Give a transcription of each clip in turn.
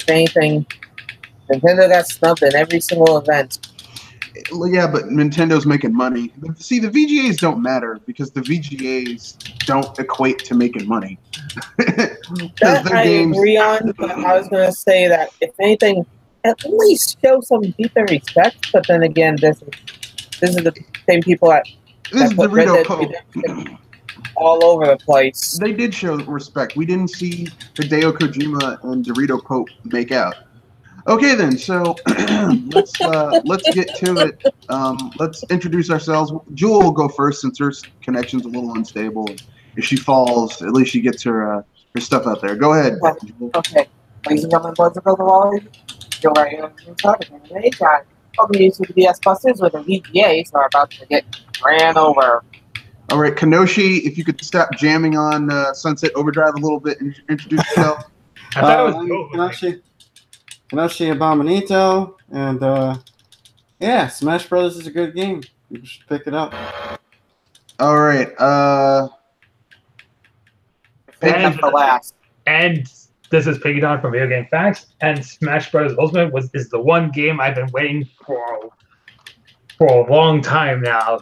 if anything, Nintendo got snubbed in every single event. Yeah, but Nintendo's making money. See, the VGAs don't matter because the VGAs don't equate to making money. That I agree on, but I was going to say that if anything, at least show some decent respect. But then again, this is the same people that put Red Dead Redemption all over the place. They did show respect. We didn't see Hideo Kojima and Dorito Pope make out. Okay, then. So let's get to it. Let's introduce ourselves. Jewel will go first since her connection's a little unstable. If she falls, at least she gets her stuff out there. Go ahead. Okay. Ladies and gentlemen, boys and girls of all ages, go right here and talk to me. Welcome to the BS Busters with the VGAs are about to get ran over. All right, Kanoshi, if you could stop jamming on Sunset Overdrive a little bit and introduce yourself. I thought it was Kanoshi Abominito, and yeah, Smash Brothers is a good game. You should pick it up. All right. Pick up the last. And this is Piggy from Video Game Facts, and Smash Bros. Ultimate is the one game I've been waiting for a long time now.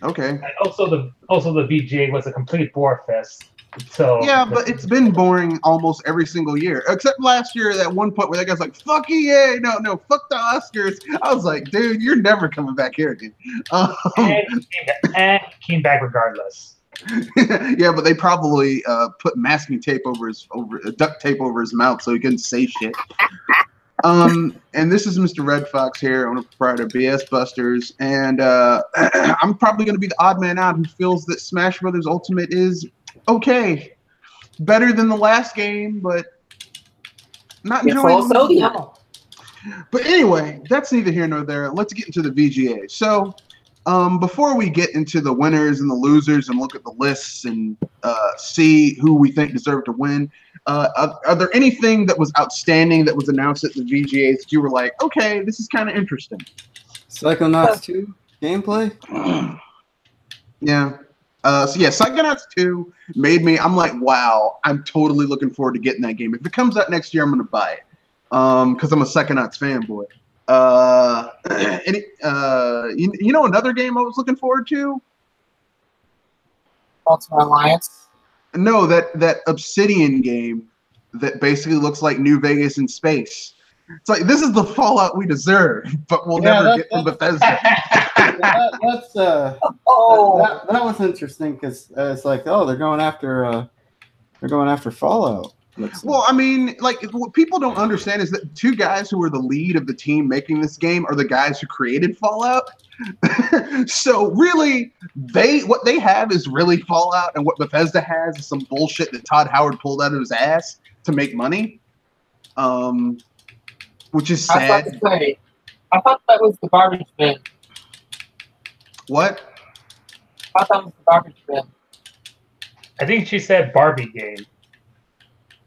Okay. And also the VGA was a complete bore fest. So yeah, but it's been boring almost every single year, except last year. That one point where that guy's like, "Fuck EA, no, fuck the Oscars." I was like, "Dude, you're never coming back here again." And came back regardless. Yeah, but they probably put masking tape over duct tape over his mouth so he couldn't say shit. And this is Mr. Red Fox here, owner proprietor BS Busters, and I'm probably going to be the odd man out who feels that Smash Brothers Ultimate is okay, better than the last game, but not enjoying it. But anyway, that's neither here nor there. Let's get into the VGA. So, before we get into the winners and the losers and look at the lists and see who we think deserve to win, are there anything that was outstanding that was announced at the VGAs that you were like, okay, this is kind of interesting? Psychonauts 2 gameplay? Yeah. So yeah, Psychonauts 2 made me, I'm like, wow, I'm totally looking forward to getting that game. If it comes out next year, I'm going to buy it. Because I'm a Psychonauts fanboy. You know another game I was looking forward to? Ultimate Alliance? No, that Obsidian game that basically looks like New Vegas in space. It's like, this is the Fallout we deserve, but we'll never get from Bethesda. That was interesting because it's like, oh, they're going after Fallout. Well, I mean, like, what people don't understand is that two guys who were the lead of the team making this game are the guys who created Fallout. So really, what they have is really Fallout, and what Bethesda has is some bullshit that Todd Howard pulled out of his ass to make money. Which is sad. I thought that was the garbage bin. What? I thought that was the garbage bin. I think she said Barbie game.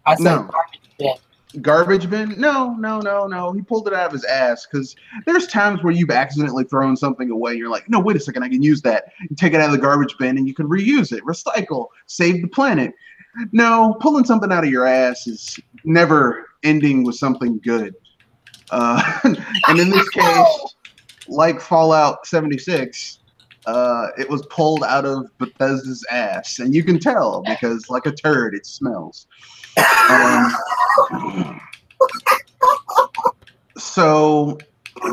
I said no. Garbage bin. Garbage bin? No. He pulled it out of his ass because there's times where you've accidentally thrown something away. And you're like, no, wait a second, I can use that. You take it out of the garbage bin and you can reuse it, recycle, save the planet. No, pulling something out of your ass is never ending with something good. And in this case, like Fallout 76, it was pulled out of Bethesda's ass. And you can tell because like a turd, it smells. So, I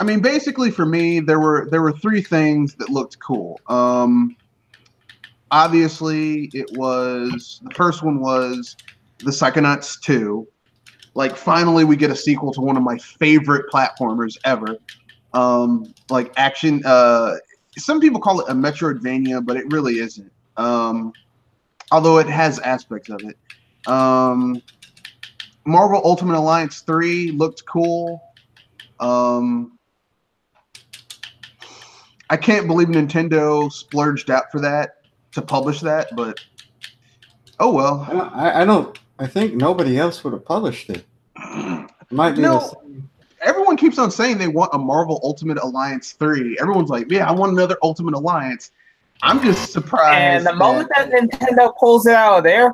mean, basically for me, there were three things that looked cool. Obviously, the first one was the Psychonauts 2. Like, finally, we get a sequel to one of my favorite platformers ever. Like action. Some people call it a Metroidvania, but it really isn't. Although it has aspects of it. Marvel Ultimate Alliance 3 looked cool. I can't believe Nintendo splurged out for that to publish that, but oh well. I think nobody else would have published it. It might be the same. Everyone keeps on saying they want a Marvel Ultimate Alliance 3. Everyone's like, yeah, I want another Ultimate Alliance. I'm just surprised. And the moment that Nintendo pulls it out of there,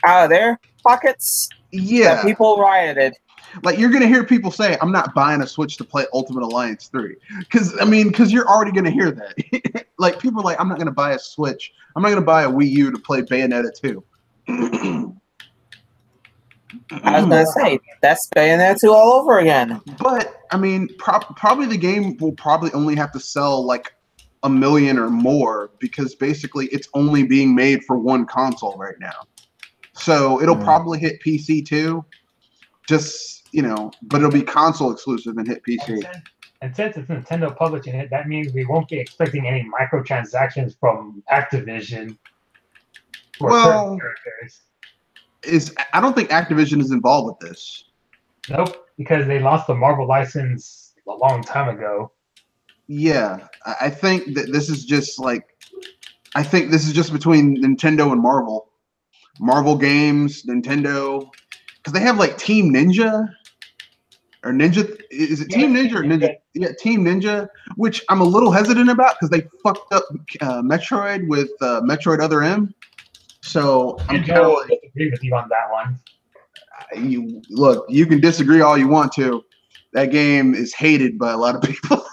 out of their pockets. Yeah, that people rioted. Like, you're gonna hear people say, "I'm not buying a Switch to play Ultimate Alliance 3," because you're already gonna hear that. Like, people are like, "I'm not gonna buy a Switch. I'm not gonna buy a Wii U to play Bayonetta 2." I was gonna say that's Bayonetta 2 all over again. But I mean, probably the game will probably only have to sell like 1 million or more, because basically it's only being made for one console right now. So it'll probably hit PC too. Just, but it'll be console exclusive and hit PC. And since it's Nintendo publishing it, that means we won't be expecting any microtransactions from Activision for certain characters. I don't think Activision is involved with this. Nope, because they lost the Marvel license a long time ago. Yeah, I think that this is just between Nintendo and Marvel. Marvel Games, Nintendo, because they have like Team Ninja or Ninja. Is it Team Ninja or Ninja? Yeah, Team Ninja, which I'm a little hesitant about because they fucked up Metroid with Metroid Other M. So I'm kind of like, disagree with you on that one. You can disagree all you want to. That game is hated by a lot of people.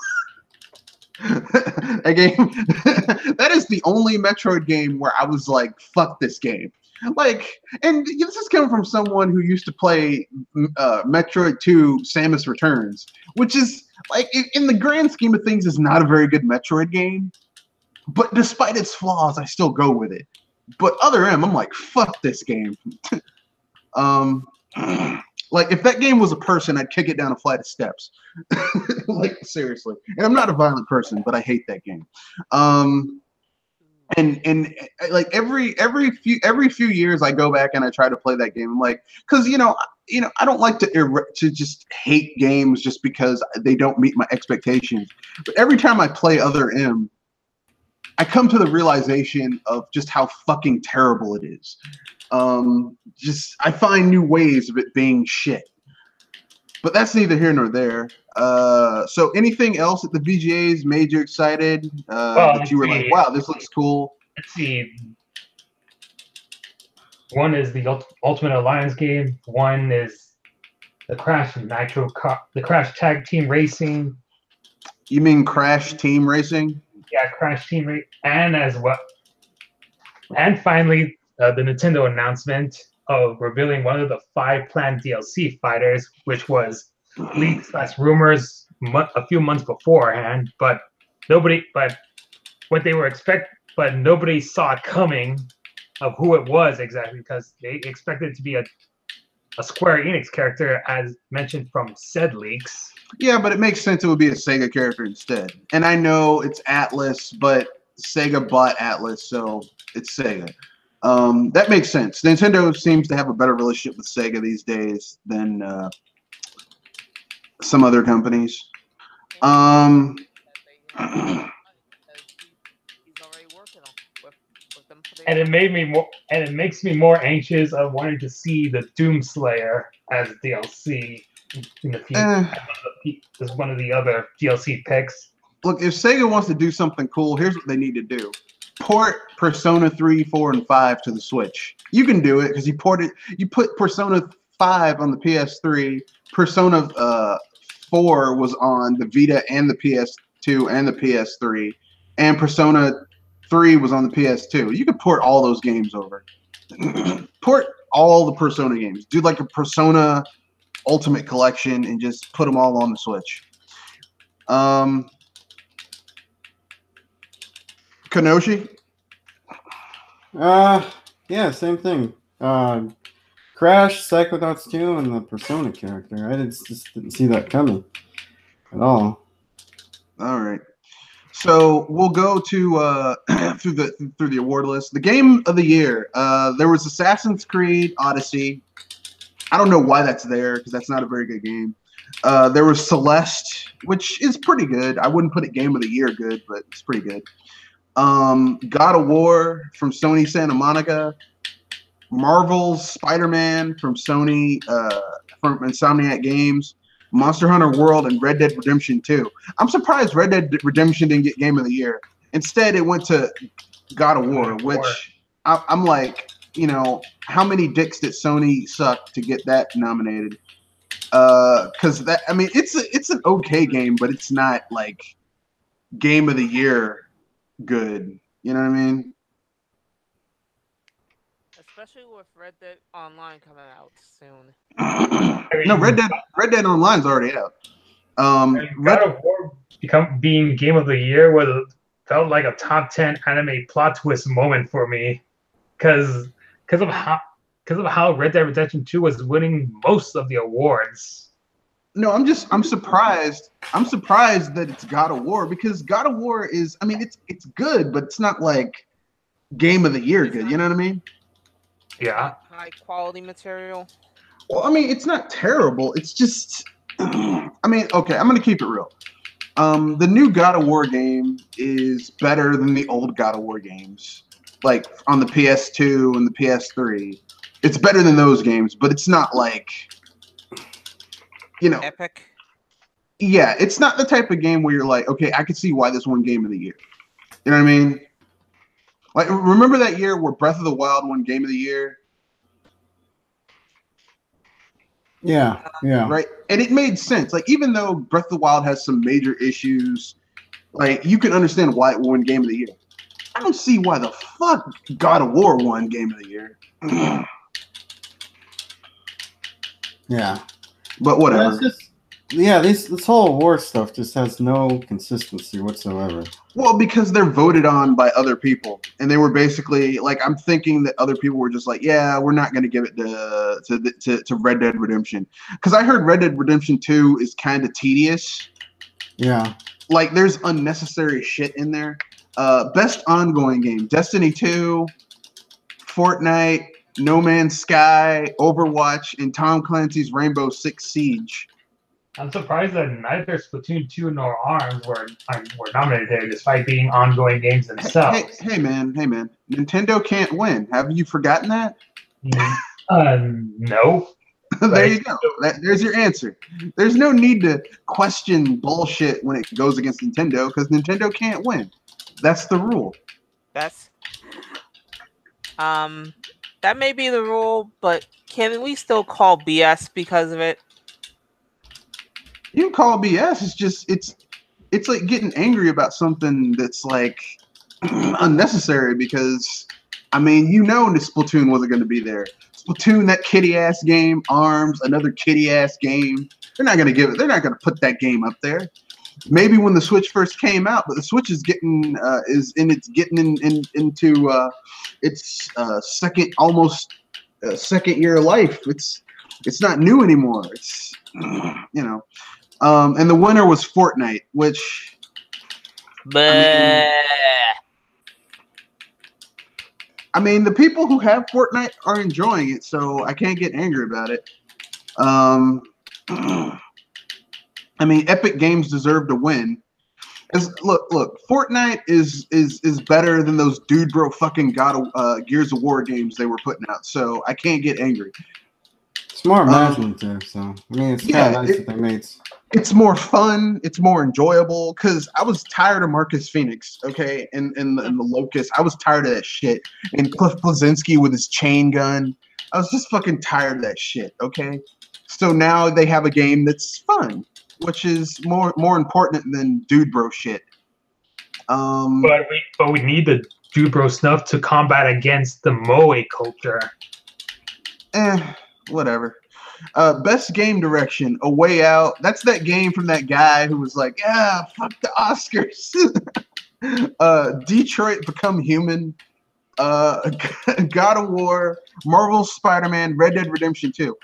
That is the only Metroid game where I was like, fuck this game. Like, and this is coming from someone who used to play Metroid 2 Samus Returns, which is, like, in the grand scheme of things, is not a very good Metroid game. But despite its flaws, I still go with it. But Other M, I'm like, fuck this game. Like, if that game was a person, I'd kick it down a flight of steps. Like, seriously. And I'm not a violent person, but I hate that game. And like every few years, I go back and I try to play that game. I'm like, because I don't like to just hate games just because they don't meet my expectations. But every time I play Other M, I come to the realization of just how fucking terrible it is. I find new ways of it being shit. But that's neither here nor there. So anything else at the VGAs made you excited? That you were like, wow, this looks cool? Let's see. One is the Ultimate Alliance game. One is the Crash the Crash Tag Team Racing. You mean Crash Team Racing? Yeah, Crash Team Racing. And finally, the Nintendo announcement of revealing one of the 5 planned DLC fighters, which was leaks/rumors a few months beforehand, but nobody saw it coming of who it was exactly, because they expected it to be a Square Enix character, as mentioned from said leaks. Yeah, but it makes sense it would be a Sega character instead. And I know it's Atlas, but Sega bought Atlas, so it's Sega. That makes sense. Nintendo seems to have a better relationship with Sega these days than some other companies. And it makes me more anxious of wanting to see the Doomslayer as DLC in the future. As one of the other DLC picks. Look, if Sega wants to do something cool, here's what they need to do. Port Persona 3, 4, and 5 to the Switch. You can do it because you put Persona 5 on the PS3. Persona 4 was on the Vita and the PS2 and the PS3. And Persona 3 was on the PS2. You could port all those games over. Port all the Persona games. Do like a Persona Ultimate Collection and just put them all on the Switch. Kenoshi? Yeah, same thing. Crash, Psychonauts 2, and the Persona character. I just didn't see that coming at all. All right. So we'll go to through the award list. The game of the year. There was Assassin's Creed Odyssey. I don't know why that's there because that's not a very good game. There was Celeste, which is pretty good. I wouldn't put it game of the year good, but it's pretty good. God of War from Sony Santa Monica. Marvel's Spider-Man from Sony from Insomniac Games. Monster Hunter World and Red Dead Redemption 2. I'm surprised Red Dead Redemption didn't get Game of the Year. Instead, it went to God of War, which I'm like, you know, how many dicks did Sony suck to get that nominated? Because that, I mean, it's an okay game, but it's not like game of the year good. You know what I mean? Especially with Red Dead Online coming out soon. No, Red Dead Online's already out. God of War being game of the year felt like a top 10 anime plot twist moment for me, because of how Red Dead Redemption 2 was winning most of the awards. No, I'm surprised. I'm surprised that it's God of War, because God of War is, I mean, it's good, but it's not like game of the year good. You know what I mean? Yeah. High quality material. Well, I mean, it's not terrible. It's just, I mean, okay, I'm gonna keep it real. The new God of War game is better than the old God of War games, like on the PS2 and the PS3. It's better than those games, but it's not like, you know, epic. Yeah, it's not the type of game where you're like, okay, I can see why this won Game of the Year. You know what I mean? Like, remember that year where Breath of the Wild won Game of the Year? Yeah. Right? And it made sense. Like, even though Breath of the Wild has some major issues, like, you can understand why it won Game of the Year. I don't see why the fuck God of War won Game of the Year. Yeah. But whatever. This whole award stuff just has no consistency whatsoever. Well, because they're voted on by other people, and they were basically like, I'm thinking that other people were just like, yeah, we're not going to give it to Red Dead Redemption, because I heard Red Dead Redemption 2 is kind of tedious. Yeah, like there's unnecessary shit in there. Best ongoing game: Destiny 2, Fortnite, No Man's Sky, Overwatch, and Tom Clancy's Rainbow Six Siege. I'm surprised that neither Splatoon 2 nor ARMS were nominated there, despite being ongoing games themselves. Hey man, Nintendo can't win. Have you forgotten that? No. There you go. There's your answer. There's no need to question bullshit when it goes against Nintendo, because Nintendo can't win. That's the rule. That may be the rule, but can we still call BS because of it? You can call BS. It's just it's like getting angry about something that's like unnecessary, because I mean, you know, the Splatoon wasn't going to be there. Splatoon, that kitty ass game. ARMS, another kitty ass game. They're not going to put that game up there. Maybe when the Switch first came out, but the Switch is getting into its second year of life. It's not new anymore. It's and the winner was Fortnite, which I mean, the people who have Fortnite are enjoying it, so I can't get angry about it. I mean, Epic Games deserve to win. Look, Fortnite is better than those dude bro fucking Gears of War games they were putting out, so I can't get angry. It's more imaginative, so I mean, it's kind of nice that they made. It's more fun. It's more enjoyable, because I was tired of Marcus Phoenix, okay, and the Locust. I was tired of that shit. And Cliff Bleszinski with his chain gun. I was just fucking tired of that shit, okay? So now they have a game that's fun, which is more important than dude bro shit. But we need the dude bro stuff to combat against the moe culture. Whatever. Best game direction: A Way Out. That's that game from that guy who was like, yeah, fuck the Oscars. Detroit Become Human. God of War, Marvel Spider-Man, Red Dead Redemption 2.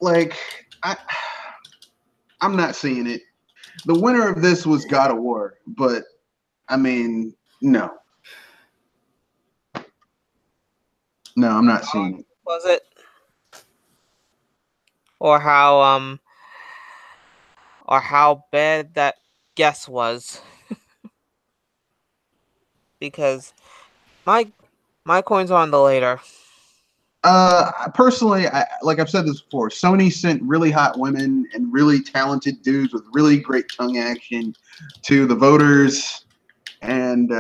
Like, I'm not seeing it. The winner of this was God of War, but I mean, no, I'm not seeing it. Was it? Or how bad that guess was? Because my coins are on the later. Personally, like I've said this before, Sony sent really hot women and really talented dudes with really great tongue action to the voters, and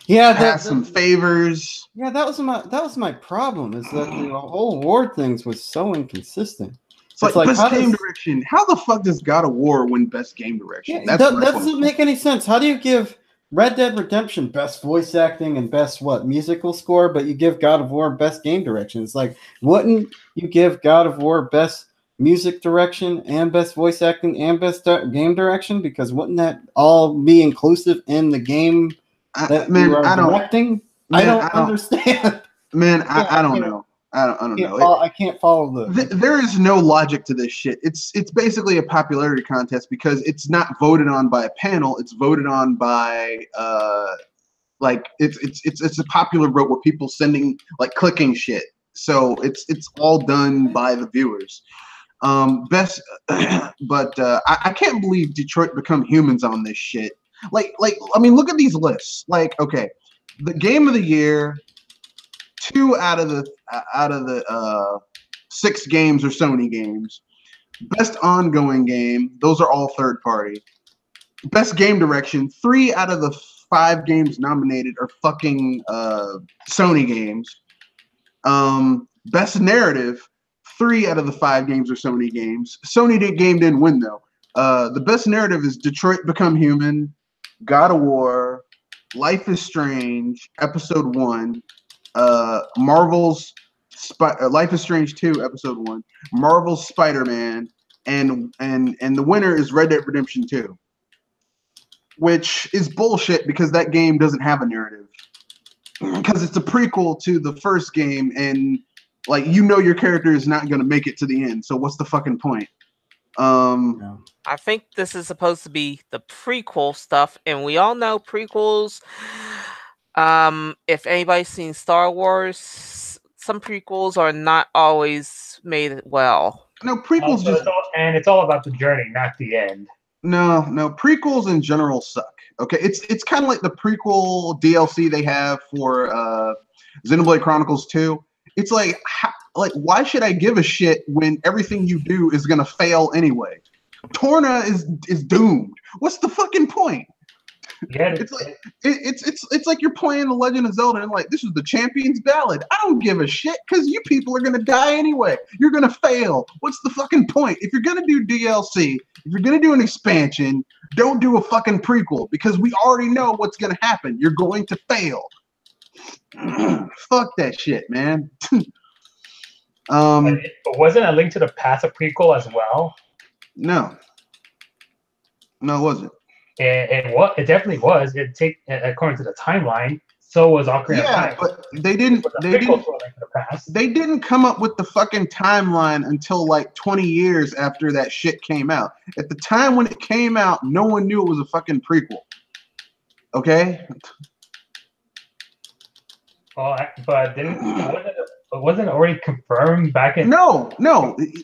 Yeah, has some favors. Yeah, that was my problem. Is that the whole award things was so inconsistent. It's like best game direction. How the fuck does God of War win best game direction? Yeah, that doesn't make any sense. How do you give Red Dead Redemption best voice acting and best musical score, but you give God of War best game direction? It's like, wouldn't you give God of War best music direction and best voice acting and best game direction? Because wouldn't that all be inclusive in the game that you are directing? I don't understand. Man, I don't know. I don't know. I can't follow there is no logic to this shit. It's basically a popularity contest because it's not voted on by a panel. It's voted on by like it's a popular vote where people sending clicking shit. So it's all done by the viewers. But I can't believe Detroit Become Humans on this shit. I mean, look at these lists. Okay, the game of the year. 2 out of the 6 games are Sony games. Best ongoing game, those are all third party. Best game direction, 3 out of the 5 games nominated are fucking Sony games. Best narrative, 3 out of the 5 games are Sony games. Sony didn't win though. The best narrative is Detroit Become Human, God of War, Life is Strange, Episode 1. Marvel's Life is Strange 2, Episode 1, Marvel's Spider-Man, and the winner is Red Dead Redemption 2, which is bullshit because that game doesn't have a narrative because it's a prequel to the first game, and your character is not going to make it to the end, so what's the fucking point? I think this is supposed to be the prequel stuff, and we all know prequels. If anybody's seen Star Wars, some prequels are not always made well. No, prequels it's all about the journey, not the end. No, prequels in general suck. Okay, it's kind of like the prequel DLC they have for Xenoblade Chronicles 2. It's why should I give a shit when everything you do is gonna fail anyway? Torna is doomed. What's the fucking point? Yeah, it's like you're playing The Legend of Zelda and this is the champion's ballad. I don't give a shit because you people are gonna die anyway. You're gonna fail. What's the fucking point? If you're gonna do DLC, if you're gonna do an expansion, don't do a fucking prequel because we already know what's gonna happen. You're going to fail. Fuck that shit, man. But wasn't A Link to the Past a prequel as well? No, it wasn't. It definitely was. According to the timeline. So was Ocarina of Time. But they didn't come up with the fucking timeline until 20 years after that shit came out. At the time when it came out, no one knew it was a fucking prequel. Okay. But wasn't it already confirmed back in? No.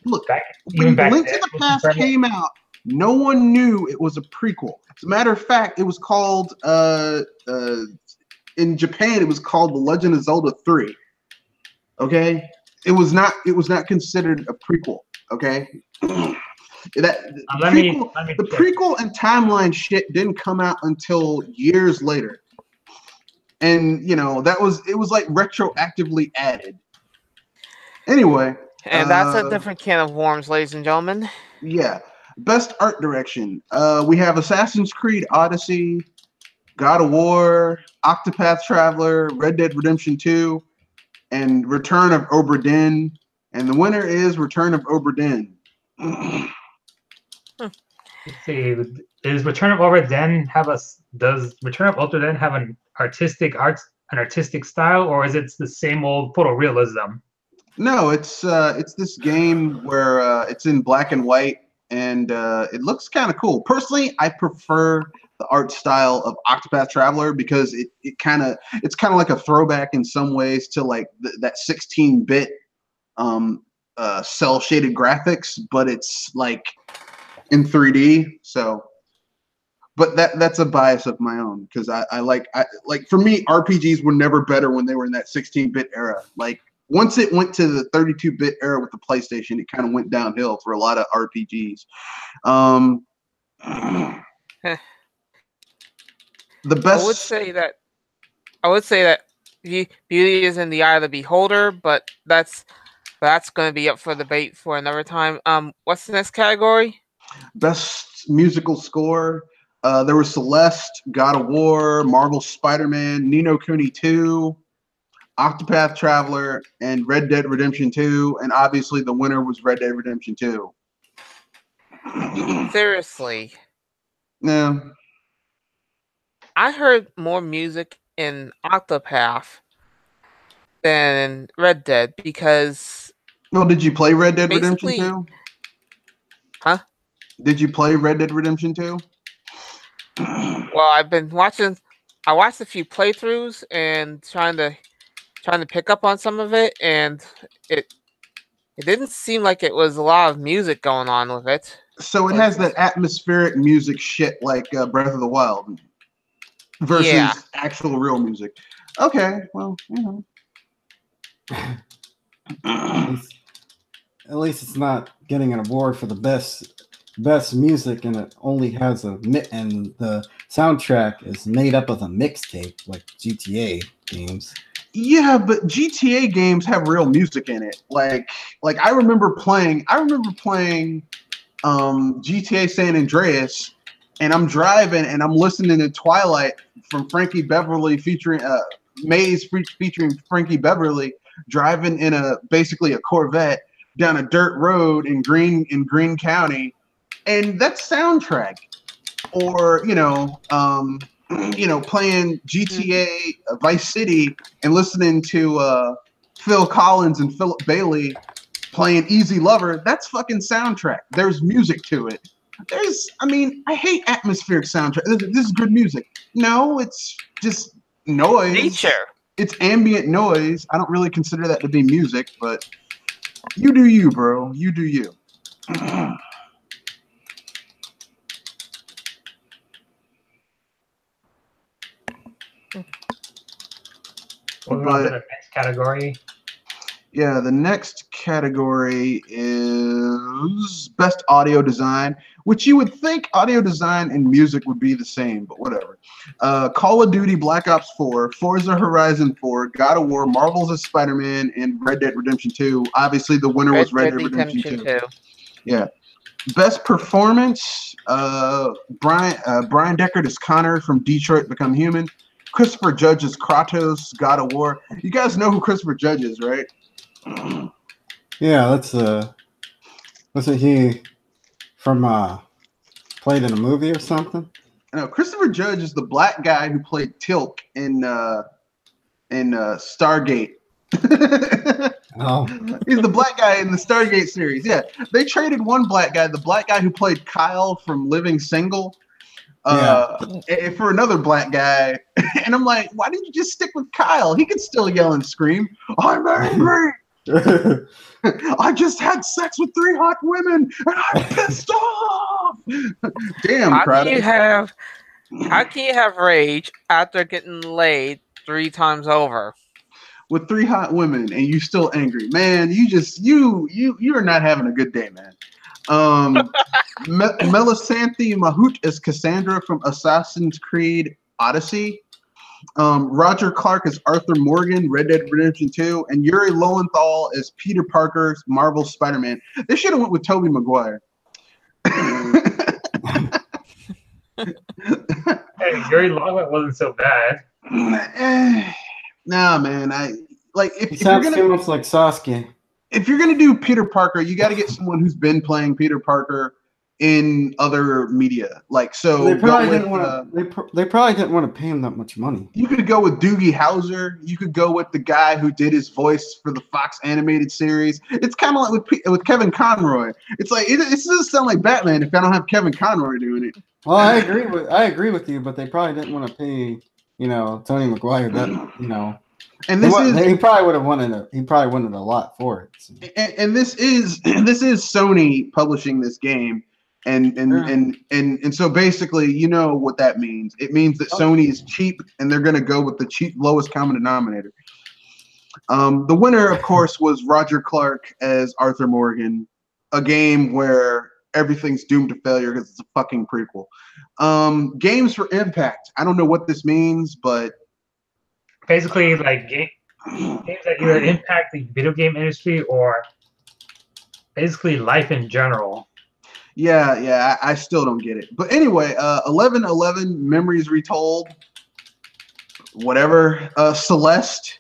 Look, when Link to the Past came out, no one knew it was a prequel. As a matter of fact, it was called in Japan. It was called The Legend of Zelda 3. Okay, it was not considered a prequel. Okay, the prequel and timeline shit didn't come out until years later, and it was retroactively added. Anyway, and that's a different can of worms, ladies and gentlemen. Yeah. Best art direction. We have Assassin's Creed Odyssey, God of War, Octopath Traveler, Red Dead Redemption 2, and Return of Obra Dinn. And the winner is Return of Obra Dinn. Let's see. Does Return of Obra Dinn have an artistic style, or is it the same old photorealism? No, it's this game where it's in black and white. And it looks kind of cool. Personally, I prefer the art style of Octopath Traveler because it's kind of like a throwback in some ways to that 16-bit cell shaded graphics, but it's in 3D. So, but that's a bias of my own because I like for me RPGs were never better when they were in that 16-bit era. Once it went to the 32-bit era with the PlayStation, it kind of went downhill for a lot of RPGs. The best. I would say that beauty is in the eye of the beholder, but that's going to be up for debate for another time. What's the next category? Best musical score. There was Celeste, God of War, Marvel's Spider-Man, Ni no Kuni 2, Octopath Traveler, and Red Dead Redemption 2. And obviously the winner was Red Dead Redemption 2. Seriously. No. I heard more music in Octopath than Red Dead because... Well, did you play Red Dead Redemption 2? Huh? Did you play Red Dead Redemption 2? Well, I've been watching... I watched a few playthroughs and trying to pick up on some of it, and it didn't seem like it was a lot of music going on with it. So it has that atmospheric music shit like Breath of the Wild versus actual real music. Okay, well, you know. At least it's not getting an award for the best music, and it only has and the soundtrack is made up of a mixtape like GTA games. Yeah, but GTA games have real music in it. Like I remember playing GTA San Andreas, and I'm driving and I'm listening to Twilight from Frankie Beverly featuring Maze featuring Frankie Beverly, driving in basically a Corvette down a dirt road in Greene County, and that's soundtrack. Or playing GTA Vice City and listening to Phil Collins and Philip Bailey playing Easy Lover, that's fucking soundtrack. There's music to it. I hate atmospheric soundtrack. This is good music. No, it's just noise. Nature. It's ambient noise. I don't really consider that to be music, but you do you, bro. You do you. Moving on to the next category. Yeah, the next category is Best Audio Design, which you would think audio design and music would be the same, but whatever. Call of Duty Black Ops 4, Forza Horizon 4, God of War, Marvel's Spider-Man, and Red Dead Redemption 2. Obviously, the winner was Red Dead Redemption 2. Yeah. Best Performance, Brian Deckard as Connor from Detroit Become Human. Christopher Judge as Kratos, God of War. You guys know who Christopher Judge is, right? Yeah, wasn't he from played in a movie or something? No, Christopher Judge is the black guy who played Tilk in Stargate. Oh, he's the black guy in the Stargate series. Yeah, they traded one black guy, the black guy who played Kyle from Living Single, for another black guy. And I'm like, why didn't you just stick with Kyle? He could still yell and scream, "I'm angry! I just had sex with 3 hot women, and I'm pissed off!" Damn, how can you have rage after getting laid 3 times over? With 3 hot women, and you still angry, man? You are not having a good day, man. Melisanthe Mahout as Cassandra from Assassin's Creed Odyssey. Roger Clark as Arthur Morgan, Red Dead Redemption 2, and Yuri Lowenthal as Peter Parker, Marvel's Spider-Man. They should have went with Tobey Maguire. Hey, Yuri Lowenthal wasn't so bad. Nah, man. If you're gonna, too much like Sasuke. If you're gonna do Peter Parker, you got to get someone who's been playing Peter Parker in other media. They probably didn't want to pay him that much money. You could go with Doogie Howser. You could go with the guy who did his voice for the Fox animated series. It's kind of like with Kevin Conroy. It's like it doesn't sound like Batman if I don't have Kevin Conroy doing it. Well, I agree with you, but they probably didn't want to pay Tony Maguire that And he probably would have wanted he probably wanted a lot for it. So. And this is Sony publishing this game. And so basically, you know what that means. It means that Sony is cheap, and they're going to go with the lowest common denominator. The winner, of course, was Roger Clark as Arthur Morgan, a game where everything's doomed to failure because it's a fucking prequel. Games for impact. I don't know what this means, but basically like games that either impact the video game industry or basically life in general. Yeah, I still don't get it. But anyway, 11/11 Memories Retold, whatever. Celeste,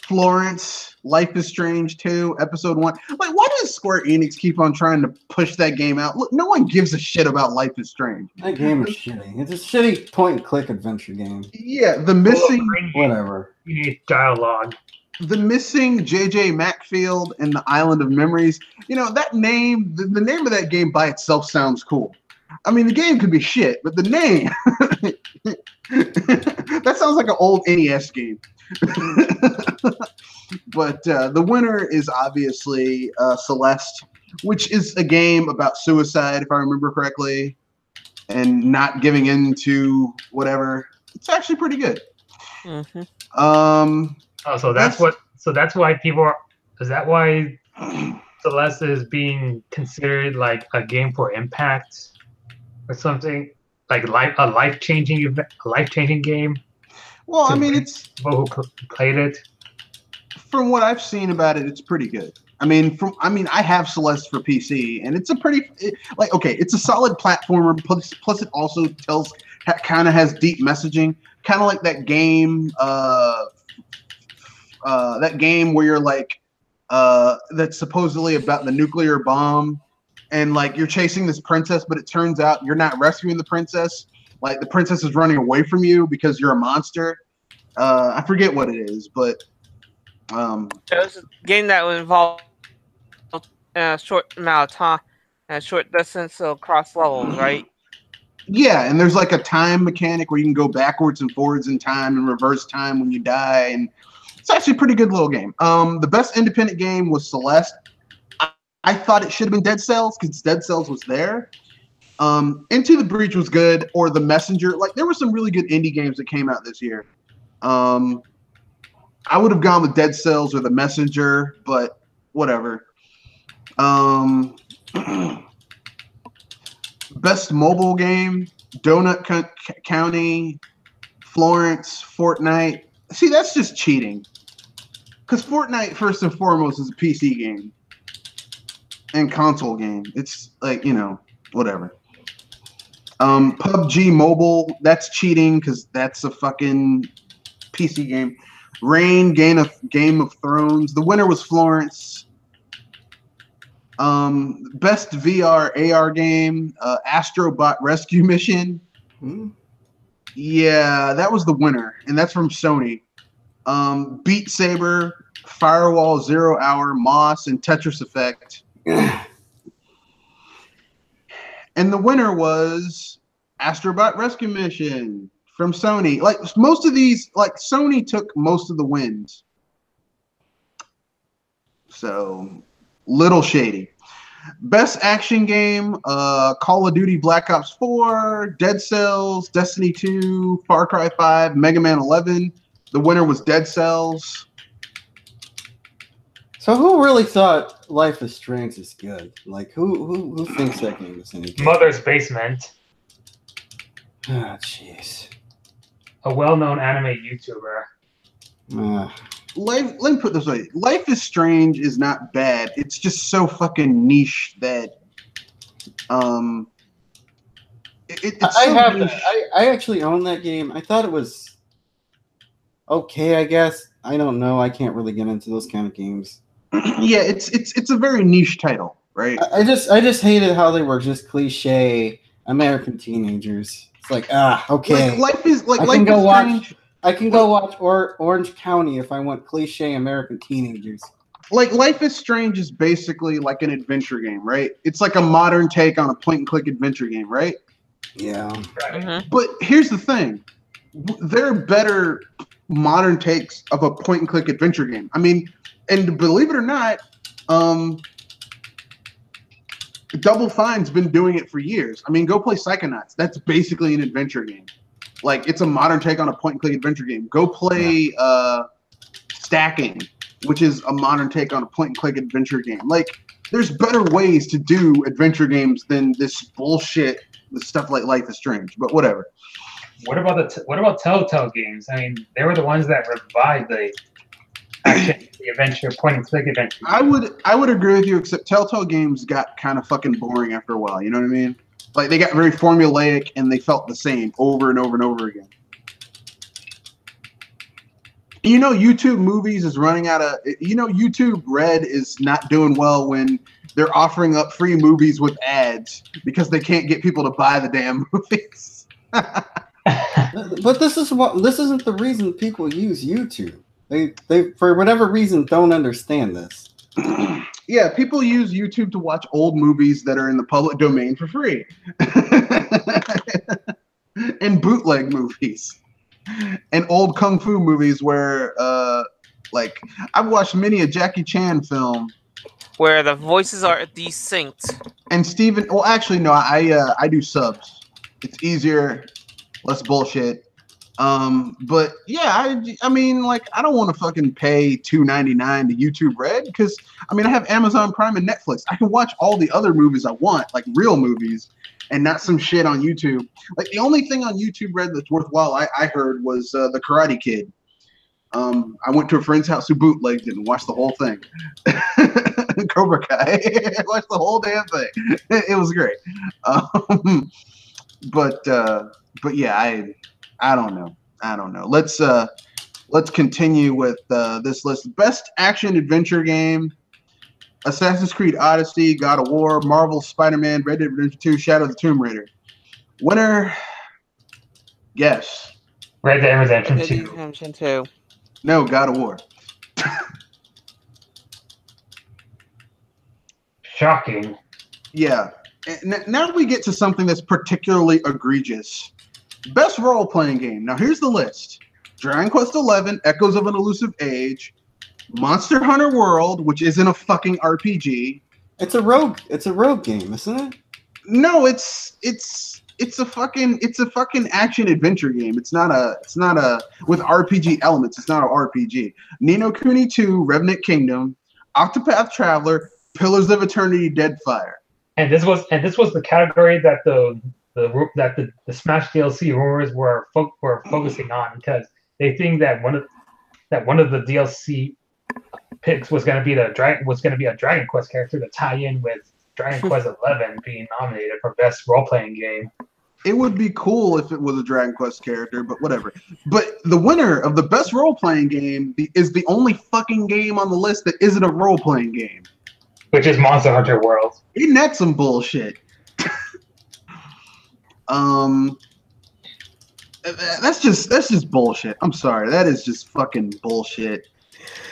Florence, Life is Strange 2, Episode 1. Like, why does Square Enix keep on trying to push that game out? Look, no one gives a shit about Life is Strange. That game is shitty. It's a shitty point-and-click adventure game. Yeah, the missing... Whatever. You need dialogue. The missing J.J. Macfield and the Island of Memories. You know, that name, the name of that game by itself sounds cool. I mean, the game could be shit, but the name... that sounds like an old NES game. But the winner is obviously Celeste, which is a game about suicide, if I remember correctly, and not giving in to whatever. It's actually pretty good. Mm-hmm. So that's why people are. Is that why Celeste is being considered like a game for impact or something, like a life changing game? Well, I mean, it's people who played it. From what I've seen about it, it's pretty good. I mean, I have Celeste for PC, and it's a pretty it's a solid platformer. Plus it also kind of has deep messaging, kind of like that game. That game where you're like, that's supposedly about the nuclear bomb, and like you're chasing this princess, but it turns out you're not rescuing the princess. Like the princess is running away from you because you're a monster. I forget what it is, but it was a game that would involve a short amount of time and a short distance across levels, right? Yeah, and there's like a time mechanic where you can go backwards and forwards in time and reverse time when you die, and it's actually a pretty good little game. The best independent game was Celeste. I thought it should have been Dead Cells because Dead Cells was there. Into the Breach was good, or The Messenger. Like, there were some really good indie games that came out this year. I would have gone with Dead Cells or The Messenger, but whatever. Best mobile game, Donut County, Florence, Fortnite. See, that's just cheating. Because Fortnite, first and foremost, is a PC game and console game. It's like, whatever. PUBG Mobile, that's cheating because that's a fucking PC game. Reign, Game of Thrones. The winner was Florence. Best VR AR game, Astrobot Rescue Mission. Yeah, that was the winner, and that's from Sony. Beat Saber, Firewall, 0 Hour, Moss, and Tetris Effect. And the winner was Astrobot Rescue Mission from Sony. Like, most of these, like, Sony took most of the wins. So, little shady. Best action game, Call of Duty Black Ops 4, Dead Cells, Destiny 2, Far Cry 5, Mega Man 11. The winner was Dead Cells. So who really thought Life is Strange is good? Like, who thinks that game is any good? Mother's Basement. Ah, jeez. A well-known anime YouTuber. Let me put it this way. Life is Strange is not bad. It's just so fucking niche that it's I so have niche. that. I actually own that game. I thought it was okay, I guess. I don't know. I can't really get into those kind of games. Yeah, it's a very niche title, right? I just hated how they were just cliche American teenagers. It's like, okay. Life is I can go watch Orange County if I want cliche American teenagers. Like, Life is Strange is basically like an adventure game, right? It's like a modern take on a point-and-click adventure game, right? Yeah. Mm-hmm. But here's the thing. There are better modern takes of a point-and-click adventure game. I mean, and believe it or not, Double Fine's been doing it for years. I mean, go play Psychonauts. That's basically an adventure game. Like, it's a modern take on a point-and-click adventure game. Go play Stacking. which is a modern take on a point-and-click adventure game. Like, there's better ways to do adventure games than this bullshit, this stuff like Life is Strange. But whatever. What about Telltale games? I mean, they were the ones that revived the action, the adventure, point-and-click adventure. I would agree with you, except Telltale games got kind of fucking boring after a while. You know what I mean? Like, they got very formulaic, and they felt the same over and over and over again. You know, YouTube Movies is running out of... You know, YouTube Red is not doing well when they're offering up free movies with ads because they can't get people to buy the damn movies. But this isn't the reason people use YouTube. They for whatever reason don't understand this. Yeah, people use YouTube to watch old movies that are in the public domain for free. And bootleg movies. And old kung fu movies where, like, I've watched many a Jackie Chan film where the voices are desynced. And Steven, well, actually, no, I do subs. It's easier, less bullshit. But yeah, I mean, like, I don't want to fucking pay $2.99 to YouTube Red because, I mean, I have Amazon Prime and Netflix. I can watch all the other movies I want, like real movies, and not some shit on YouTube. Like, the only thing on YouTube Red that's worthwhile, I heard, was The Karate Kid. I went to a friend's house who bootlegged it and watched the whole thing. Cobra Kai. Watched the whole damn thing. It was great. But yeah, I don't know. Let's continue with this list. Best action adventure game: Assassin's Creed Odyssey, God of War, Marvel, Spider-Man, Red Dead Redemption 2, Shadow of the Tomb Raider. Winner? Guess. Red Dead Redemption 2. Red Dead Redemption 2. No, God of War. Shocking. Yeah. Now we get to something that's particularly egregious. Best role-playing game. Now here's the list: Dragon Quest XI, Echoes of an Elusive Age, Monster Hunter World, which isn't a fucking RPG. It's a rogue game, isn't it? No, it's a fucking action adventure game. It's not a with RPG elements. It's not an RPG. Ni no Kuni 2, Revenant Kingdom, Octopath Traveler, Pillars of Eternity, Deadfire. And this was the category that the Smash DLC rumors were focusing on, because they think that one of the DLC picks was going to be a Dragon Quest character to tie in with Dragon Quest XI being nominated for best role playing game. It would be cool if it was a Dragon Quest character, but whatever. But the winner of the best role playing game is the only fucking game on the list that isn't a role playing game, which is Monster Hunter World. Isn't that some bullshit? That's just bullshit. I'm sorry. That is just fucking bullshit.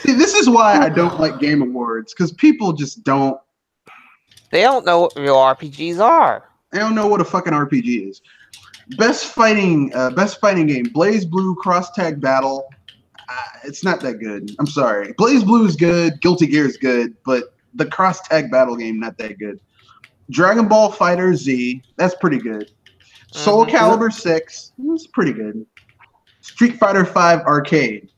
See, this is why I don't like Game Awards, because people just don't. They don't know what real RPGs are. They don't know what a fucking RPG is. Best fighting game: Blaze Blue Cross Tag Battle. It's not that good. I'm sorry. Blaze Blue is good. Guilty Gear is good, but the Cross Tag Battle game not that good. Dragon Ball Fighter Z. That's pretty good. Soul Calibur 6, it's pretty good. Street Fighter 5 Arcade.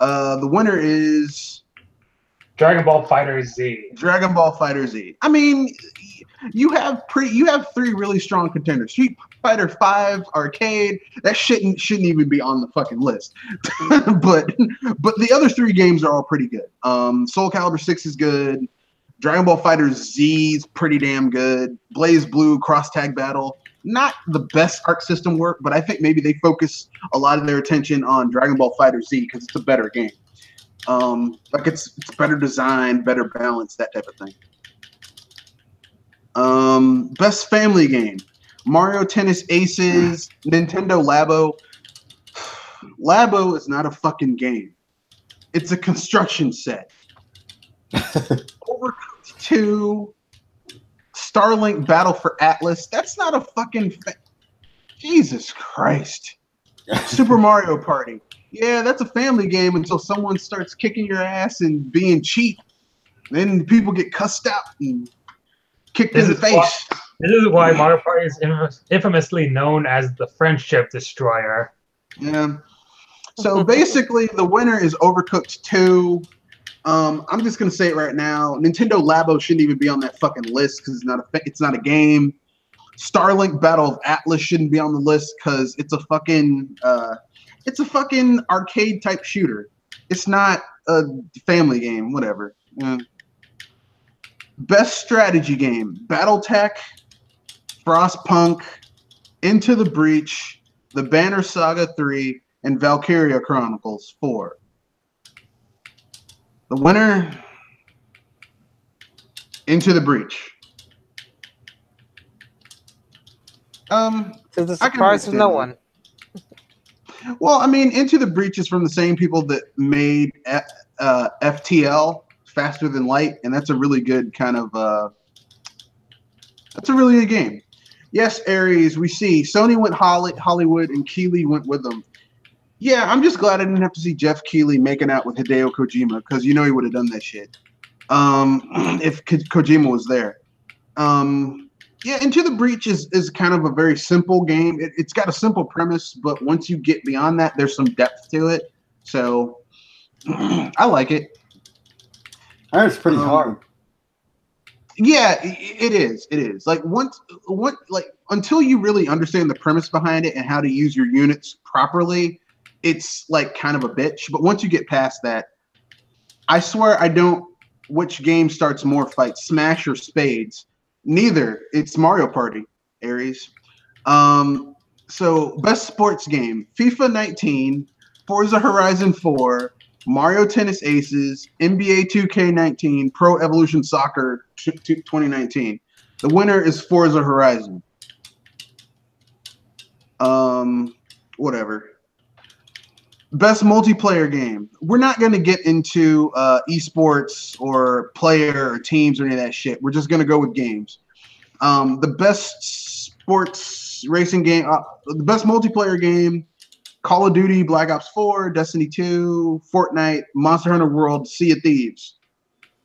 The winner is Dragon Ball Fighter Z. Dragon Ball Fighter Z. I mean, you have three really strong contenders. Street Fighter 5 Arcade, that shouldn't even be on the fucking list. but the other three games are all pretty good. Soul Calibur 6 is good. Dragon Ball Fighter Z is pretty damn good. Blaze Blue Cross Tag Battle, not the best arc system work, but I think maybe they focus a lot of their attention on Dragon Ball Fighter Z because it's a better game. Like it's better designed, better balanced, that type of thing. Best family game: Mario Tennis Aces, Nintendo Labo. Labo is not a fucking game. It's a construction set. Overcooked 2, Starlink Battle for Atlas. That's not a fucking Jesus Christ. Super Mario Party. Yeah, that's a family game until someone starts kicking your ass and being cheap. Then people get cussed out and kicked in the face. This is why Mario Party is infamously known as the Friendship Destroyer. Yeah. So basically, the winner is Overcooked 2. I'm just gonna say it right now. Nintendo Labo shouldn't even be on that fucking list because it's not a game. Starlink Battle of Atlas shouldn't be on the list because it's a fucking arcade type shooter. It's not a family game. Whatever. Best strategy game: BattleTech, Frostpunk, Into the Breach, The Banner Saga 3, and Valkyria Chronicles 4. The winner, Into the Breach. To the surprise of no one. Well, I mean, Into the Breach is from the same people that made FTL, Faster Than Light, and that's a really good kind of that's a really good game. Yes, Aries, we see Sony went Hollywood and Keighley went with them. Yeah, I'm just glad I didn't have to see Jeff Keighley making out with Hideo Kojima because you know he would have done that shit if Kojima was there. Yeah, Into the Breach is kind of a very simple game. It's got a simple premise, but once you get beyond that, there's some depth to it. So I like it. It's pretty hard. Yeah, it is. It is. Like until you really understand the premise behind it and how to use your units properly, it's like kind of a bitch. But once you get past that, I swear I don't. Which game starts more fights, Smash or Spades? Neither. It's Mario Party, Aries. So best sports game: FIFA 19, Forza Horizon 4, Mario Tennis Aces, NBA 2K19, Pro Evolution Soccer 2019. The winner is Forza Horizon. Whatever. Best multiplayer game. We're not going to get into esports or player or teams or any of that shit. We're just going to go with games. The best sports racing game, the best multiplayer game: Call of Duty, Black Ops 4, Destiny 2, Fortnite, Monster Hunter World, Sea of Thieves.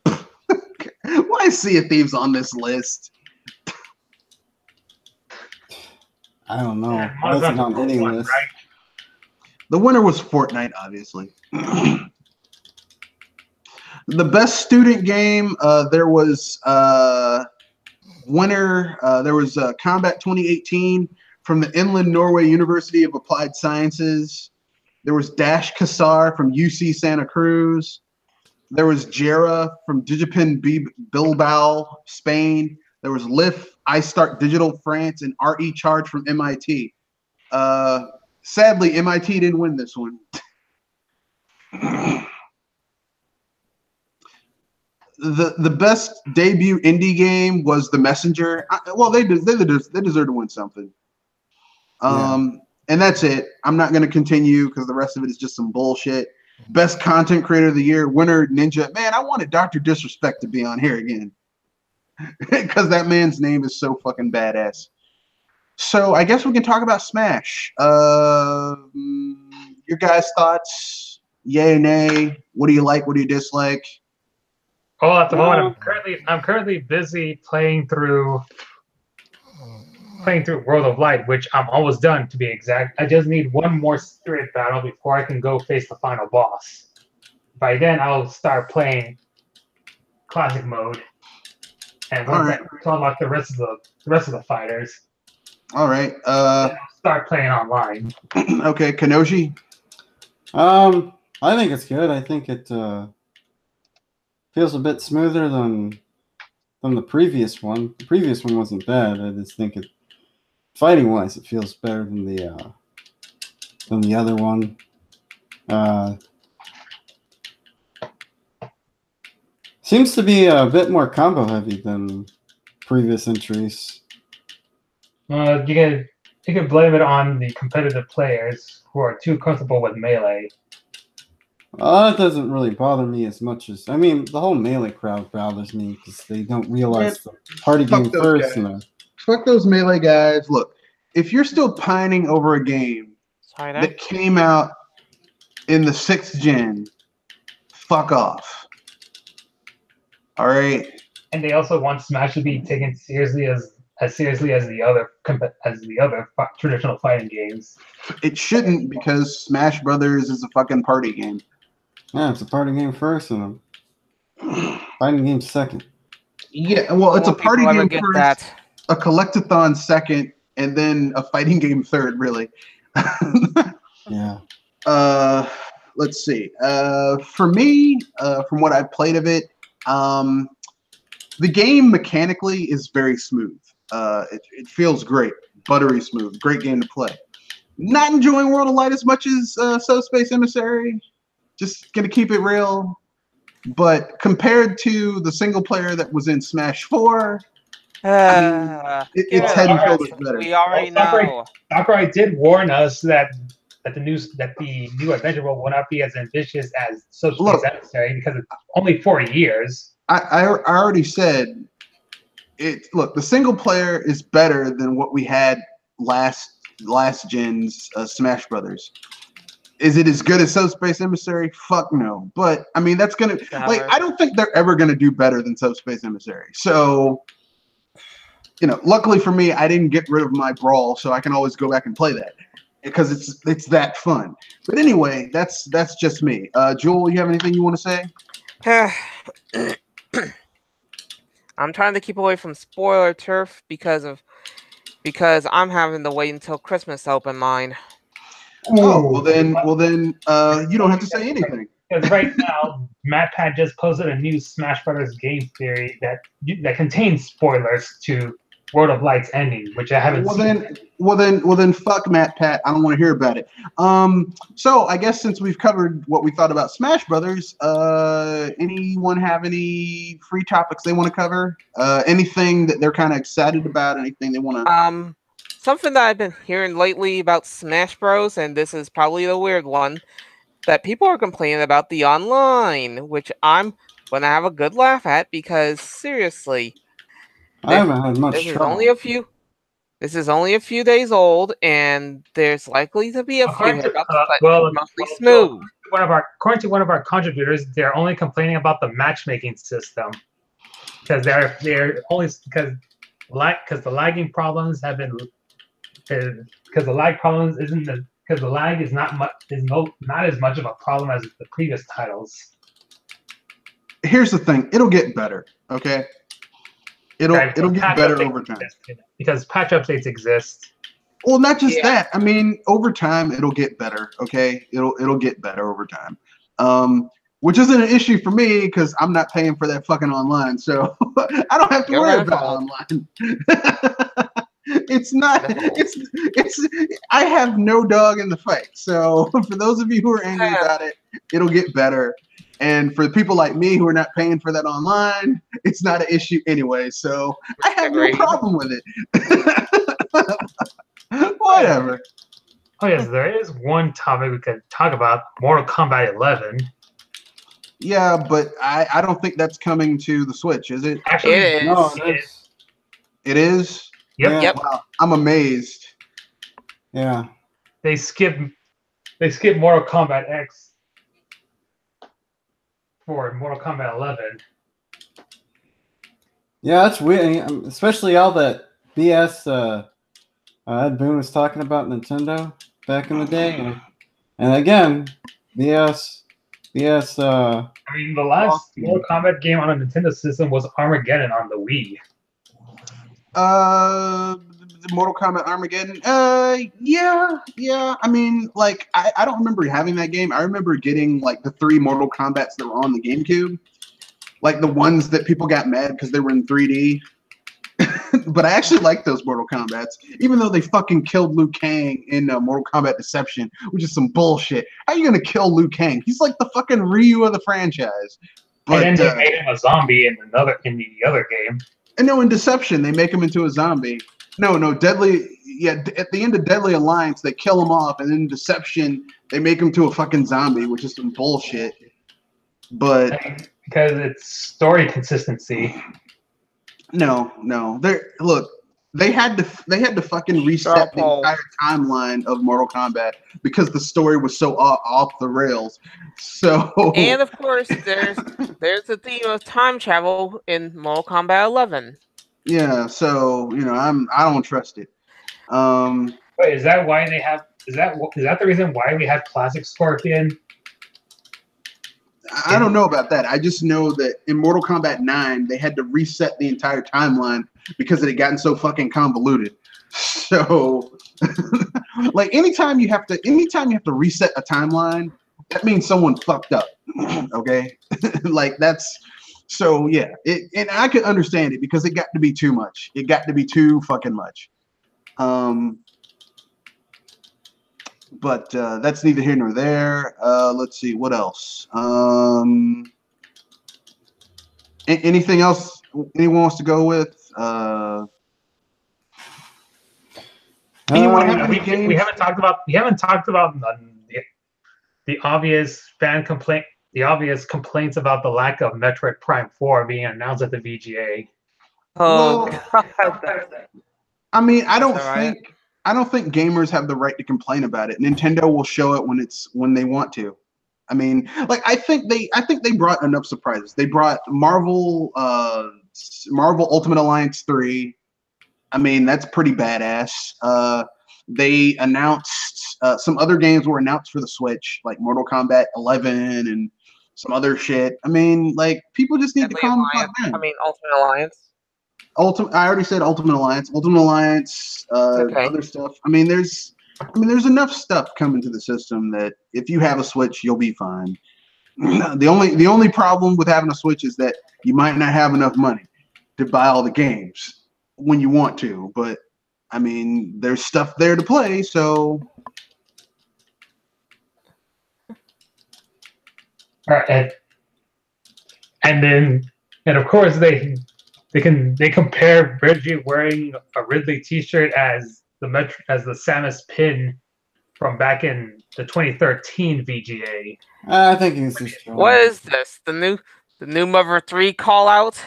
Why is Sea of Thieves on this list? I don't know. Why is it on any list? Right? The winner was Fortnite, obviously. The best student game, there was winner. There was Combat 2018 from the Inland Norway University of Applied Sciences. There was Dash Kassar from UC Santa Cruz. There was Jera from Digipin Bilbao, Spain. There was Lif, iStart Digital France, and RE Charge from MIT. Sadly, MIT didn't win this one. The best debut indie game was The Messenger. Well, they deserve to win something. And that's it. I'm not going to continue because the rest of it is just some bullshit. Best content creator of the year, winner Ninja. Man, I wanted Dr. Disrespect to be on here again because that man's name is so fucking badass. So I guess we can talk about Smash. Your guys' thoughts? Yay, nay? What do you like? What do you dislike? Oh, at the moment, I'm currently busy playing through World of Light, which I'm almost done, to be exact. I just need one more spirit battle before I can go face the final boss. By then, I'll start playing classic mode, and once I unlock the rest of the fighters. All right. I'll start playing online. Okay, Kanoshi. I think it's good. I think it feels a bit smoother than the previous one. The previous one wasn't bad. I just think it, fighting wise, it feels better than the other one. Seems to be a bit more combo heavy than previous entries. You can blame it on the competitive players who are too comfortable with melee. It doesn't really bother me as much as, I mean, the whole melee crowd bothers me because they don't realize the party game first. Fuck those melee guys. Look, if you're still pining over a game that came out in the 6th gen, fuck off. All right. And they also want Smash to be taken seriously as as seriously as the other traditional fighting games. It shouldn't, because Smash Brothers is a fucking party game. Yeah, it's a party game first and a fighting game second. Yeah, well, it's a party game first, a collectathon second, and then a fighting game third, really. Yeah. Let's see. For me, from what I've played of it, the game mechanically is very smooth. It feels great, buttery smooth, great game to play. Not enjoying World of Light as much as Subspace Emissary. Just gonna keep it real. But compared to the single player that was in Smash 4, it's head and shoulders better. We already know. Sakurai did warn us that the new adventure world will not be as ambitious as Subspace Emissary because it's only 4 years. I already said it. Look, the single player is better than what we had last gen's Smash Brothers. Is it as good as Subspace Emissary? Fuck no. But I mean, that's gonna I don't think they're ever gonna do better than Subspace Emissary. So, luckily for me, I didn't get rid of my Brawl, so I can always go back and play that because it's that fun. But anyway, that's just me. Jewel, you have anything you want to say? I'm trying to keep away from spoiler turf because I'm having to wait until Christmas to open mine. Oh, well then, you don't have to say anything. Because right now, MatPat just posted a new Smash Brothers game theory that contains spoilers to World of Light's ending, which I haven't seen. Well then, fuck MatPat. I don't want to hear about it. So I guess since we've covered what we thought about Smash Brothers, anyone have any free topics they want to cover? Anything that they're kind of excited about? Anything they want to? Something that I've been hearing lately about Smash Bros, and this is probably the weird one, that people are complaining about the online, which I'm going to have a good laugh at because seriously, I haven't had much trouble. This is only a few days old, and there's likely to be a few hiccups, but mostly smooth. According to one of our contributors, they're only complaining about the matchmaking system because they're only because the lagging problems have been. Because the lag is not as much of a problem as the previous titles. Here's the thing: it'll get better. Okay, it'll get better over time because patch updates exist. Well, not just that. I mean, over time it'll get better. Okay, it'll get better over time. Which isn't an issue for me because I'm not paying for that fucking online, so I don't have to worry about online. It's not. It's. I have no dog in the fight. So for those of you who are angry about it, it'll get better. And for people like me who are not paying for that online, it's not an issue anyway. So I have no problem with it. Whatever. Oh yes, there is one topic we could talk about: Mortal Kombat 11. Yeah, but I don't think that's coming to the Switch, is it? Actually, it is. No, it is. It is? Yep. Wow, I'm amazed. Yeah. They skipped Mortal Kombat X for Mortal Kombat 11. Yeah, that's weird, especially all that BS Ed Boon was talking about Nintendo back in the day, and again, BS. I mean, the last Mortal Kombat game on a Nintendo system was Armageddon on the Wii. Mortal Kombat Armageddon. Yeah. I mean, like, I don't remember having that game. I remember getting like the 3 Mortal Kombats that were on the GameCube, like the ones that people got mad because they were in 3D. But I actually like those Mortal Kombats, even though they fucking killed Liu Kang in Mortal Kombat Deception, which is some bullshit. How are you gonna kill Liu Kang? He's like the fucking Ryu of the franchise. But, and then they made him a zombie in the other game. And no, in Deception they make him into a zombie. No, Deadly. Yeah, at the end of Deadly Alliance they kill him off, and then in Deception they make him to a fucking zombie, which is some bullshit. But because it's story consistency. No. They had to fucking reset the entire timeline of Mortal Kombat because the story was so off the rails. So and of course there's the theme of time travel in Mortal Kombat 11. Yeah, so I don't trust it. Wait, is that why they have? Is that the reason why we have Classic Scorpion? I don't know about that. I just know that in Mortal Kombat 9, they had to reset the entire timeline because it had gotten so fucking convoluted. So, like, anytime you have to reset a timeline, that means someone fucked up. Okay, like that's so yeah. And I could understand it because it got to be too much. It got to be too fucking much. But that's neither here nor there. Let's see what else. Anything else anyone wants to go with? Anyone have any games? We haven't talked about the obvious fan complaint. The obvious complaints about the lack of Metroid Prime 4 being announced at the VGA. Oh, Well, God. I mean, I don't right. think gamers have the right to complain about it. Nintendo will show it when they want to. I mean, like I think they brought enough surprises. They brought Marvel Ultimate Alliance 3. I mean, that's pretty badass. They announced some other games were announced for the Switch, like Mortal Kombat 11 and some other shit. I mean, like people just need to calm the fuck down. I mean, Ultimate Alliance. I already said Ultimate Alliance. Ultimate Alliance, Okay. other stuff. I mean, there's enough stuff coming to the system that if you have a Switch, you'll be fine. The only problem with having a Switch is that you might not have enough money to buy all the games when you want to. But I mean, there's stuff there to play, so. All right, and of course they compare Reggie wearing a Ridley T-shirt as the Samus pin from back in the 2013 VGA. I think he's just trolling. What is this? The new Mother 3 call out?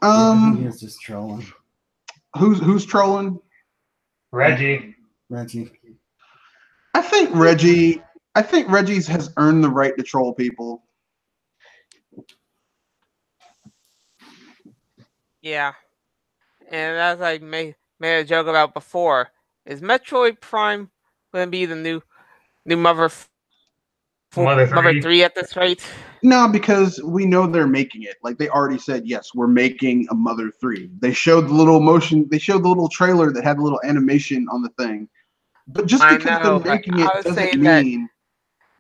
He is just trolling. Who's trolling? Reggie. I think Reggie's has earned the right to troll people. Yeah. And as I made a joke about before, is Metroid Prime going to be the new Mother 3 at this rate? No, because we know they're making it. Like they already said, yes, we're making a Mother 3. They showed the little trailer that had a little animation on the thing. But just because they're making it doesn't mean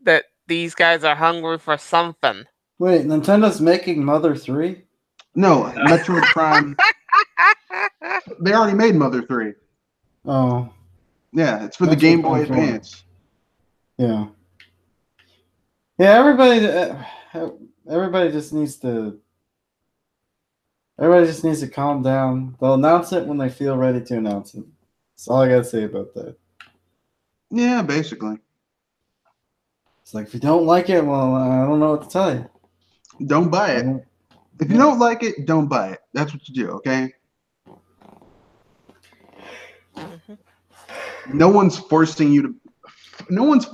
that these guys are hungry for something. Wait, Nintendo's making Mother 3? No, Metroid Prime. They already made Mother 3. Oh. Yeah, it's for the Game Boy Advance. Yeah. Yeah, everybody just needs to calm down. They'll announce it when they feel ready to announce it. That's all I gotta say about that. Yeah, basically. It's like if you don't like it, well, I don't know what to tell you. Don't buy it. If you don't like it, don't buy it. That's what you do, okay? No one's forcing you to.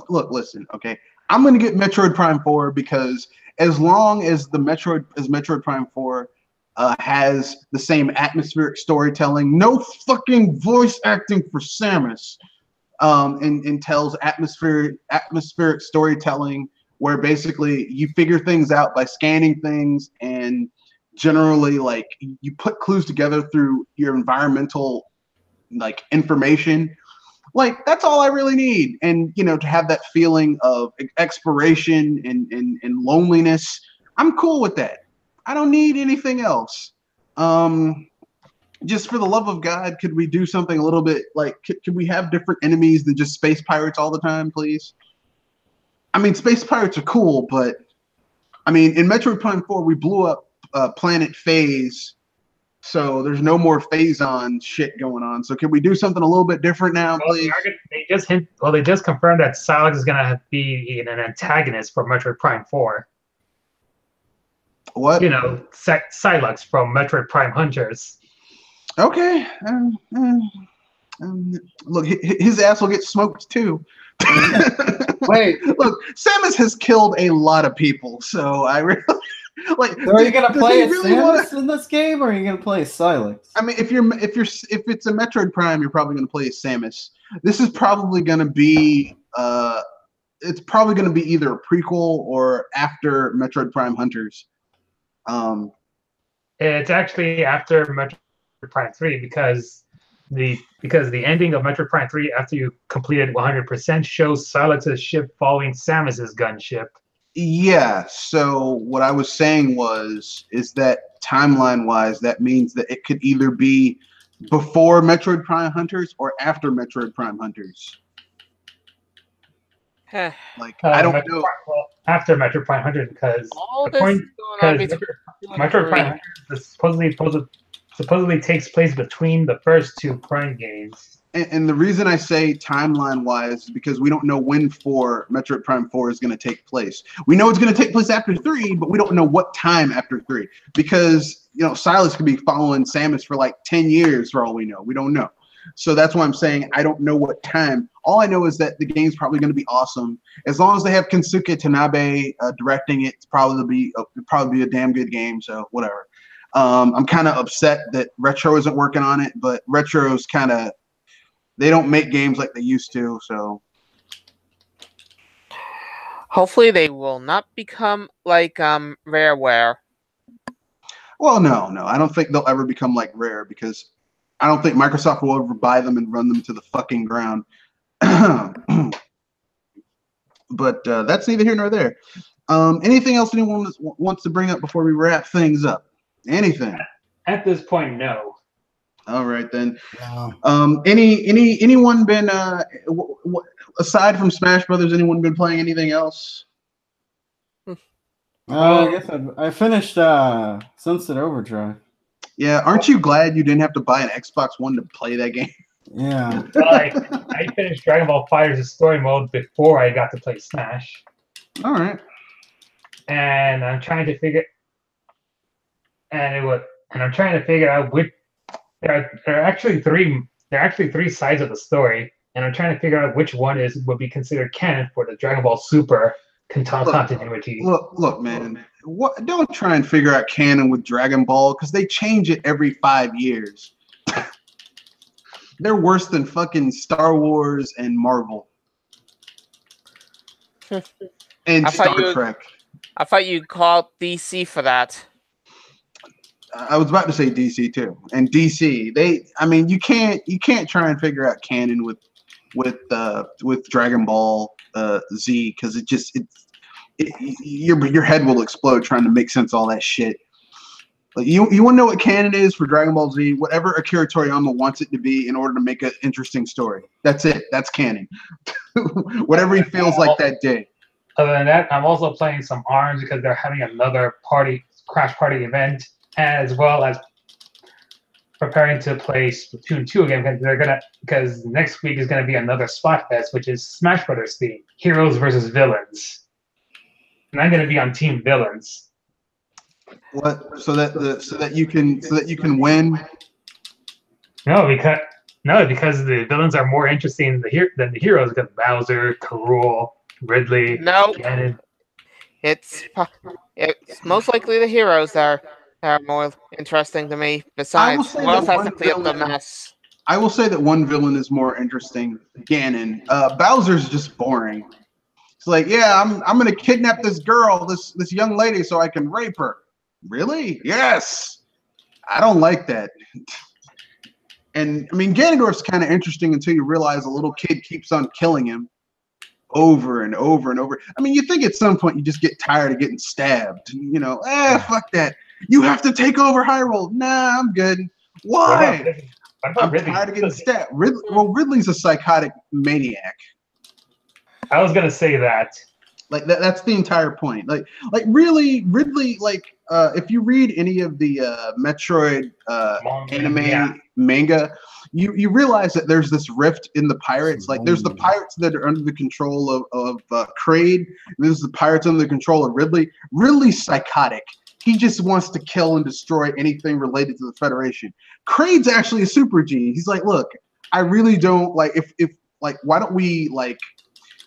Look, listen, okay? I'm going to get Metroid Prime 4 because as long as Metroid Prime 4 has the same atmospheric storytelling, no fucking voice acting for Samus, and tells atmospheric storytelling where basically you figure things out by scanning things and generally like you put clues together through your environmental like information. Like that's all I really need, and to have that feeling of exploration and loneliness. I'm cool with that. I don't need anything else. Just for the love of God, could we do something a little bit like? Could we have different enemies than just space pirates all the time, please? I mean, space pirates are cool, but I mean, in Metroid Prime 4, we blew up Planet Phase. So there's no more Phazon shit going on. So can we do something a little bit different now, please? They just confirmed that Silex is gonna be an antagonist for Metroid Prime 4. What? Silex from Metroid Prime Hunters. Okay. Look, his ass will get smoked too. Wait. Look, Samus has killed a lot of people, so I really. Like, So are you gonna play as really Samus in this game, or are you gonna play as Silex? I mean, if it's a Metroid Prime, you're probably gonna play as Samus. This is probably gonna be it's probably gonna be either a prequel or after Metroid Prime Hunters. It's actually after Metroid Prime 3 because the ending of Metroid Prime 3 after you completed 100% shows Silex's ship following Samus's gunship. Yeah, so what I was saying is that timeline-wise, that means that it could either be before Metroid Prime Hunters or after Metroid Prime Hunters. Like, I don't know. Well, after Metroid Prime Hunters, because Metroid Prime Hunters supposedly takes place between the first two Prime games. And the reason I say timeline-wise is because we don't know when Metroid Prime 4 is going to take place. We know it's going to take place after 3, but we don't know what time after 3. Because, Silas could be following Samus for like 10 years for all we know. We don't know. So that's why I'm saying I don't know what time. All I know is that the game's probably going to be awesome. As long as they have Kensuke Tanabe directing it, it's probably be a damn good game, so whatever. I'm kind of upset that Retro isn't working on it, but Retro's kind of... They don't make games like they used to, so... Hopefully they will not become like Rareware. Well, no. I don't think they'll ever become like Rare, because I don't think Microsoft will ever buy them and run them to the fucking ground. But that's neither here nor there. Anything else anyone wants to bring up before we wrap things up? Anything? At this point, no. All right then. Wow. Anyone been aside from Smash Brothers? Anyone been playing anything else? I guess I finished Sunset Overdrive. Yeah, aren't you glad you didn't have to buy an Xbox One to play that game? Yeah. Well, I finished Dragon Ball FighterZ story mode before I got to play Smash. All right. And I'm trying to figure out which. There are actually three sides of the story, and I'm trying to figure out which one would be considered canon for the Dragon Ball Super continuity. Look, man. Don't try and figure out canon with Dragon Ball, because they change it every 5 years. They're worse than fucking Star Wars and Marvel. And Star Trek. I thought you called DC for that. I was about to say DC too, and DC. You can't try and figure out canon with Dragon Ball Z, because your head will explode trying to make sense of all that shit. Like, you want to know what canon is for Dragon Ball Z? Whatever Akira Toriyama wants it to be in order to make an interesting story. That's it. That's canon. Whatever he feels like that day. Other than that, I'm also playing some ARMS because they're having another Crash Party event, as well as preparing to play Splatoon 2 again, because next week is gonna be another Spot Fest, which is Smash Brothers theme, heroes versus villains, and I'm gonna be on Team Villains. What? So that you can win? No, because the villains are more interesting than the heroes. Because Bowser, K. Rool, Ridley. No, Ganon. It's most likely the heroes that are more interesting to me. Besides, who else has to clean up the mess? I will say that one villain is more interesting. Ganon. Bowser's just boring. It's like, yeah, I'm gonna kidnap this girl, this young lady, so I can rape her. Really? Yes. I don't like that. And I mean, Ganondorf's kind of interesting until you realize a little kid keeps on killing him over and over and over. I mean, you think at some point you just get tired of getting stabbed. Fuck that. You have to take over Hyrule. Nah, I'm good. Why? I'm tired of getting stabbed. Ridley's a psychotic maniac. I was gonna say that. Like that's the entire point. Like really, Ridley. If you read any of the Metroid anime manga, you realize that there's this rift in the pirates. Like there's the pirates that are under the control of Kraid, and there's the pirates under the control of Ridley. Ridley's psychotic. He just wants to kill and destroy anything related to the Federation. Kraid's actually a super G. He's like, look, I really don't like if why don't we like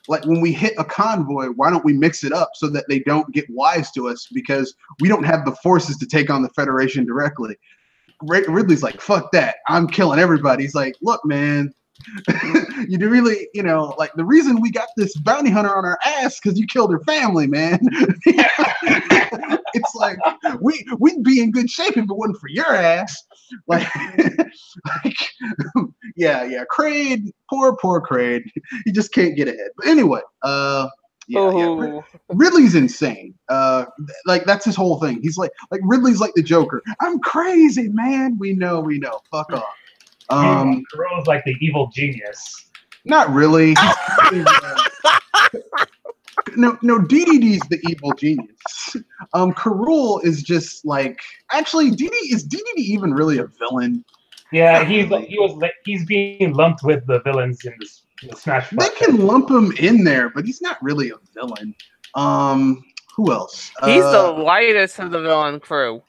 like when we hit a convoy, why don't we mix it up so that they don't get wise to us because we don't have the forces to take on the Federation directly. Ridley's like, fuck that. I'm killing everybody. He's like, look, man, you do really, you know, like the reason we got this bounty hunter on our ass because you killed her family, man. It's like we'd be in good shape if it wasn't for your ass. Like, yeah, Kraid, poor Kraid. He just can't get ahead. But anyway, Ridley's insane. Like that's his whole thing. He's like Ridley's like the Joker. I'm crazy, man. We know. Fuck off. Carell's like the evil genius. Not really. No, DDD's the evil genius. Carell is just like, actually, is DDD even really a villain? Yeah, he's being lumped with the villains in the Smash. They can lump him in there, but he's not really a villain. Who else? He's the lightest of the villain crew.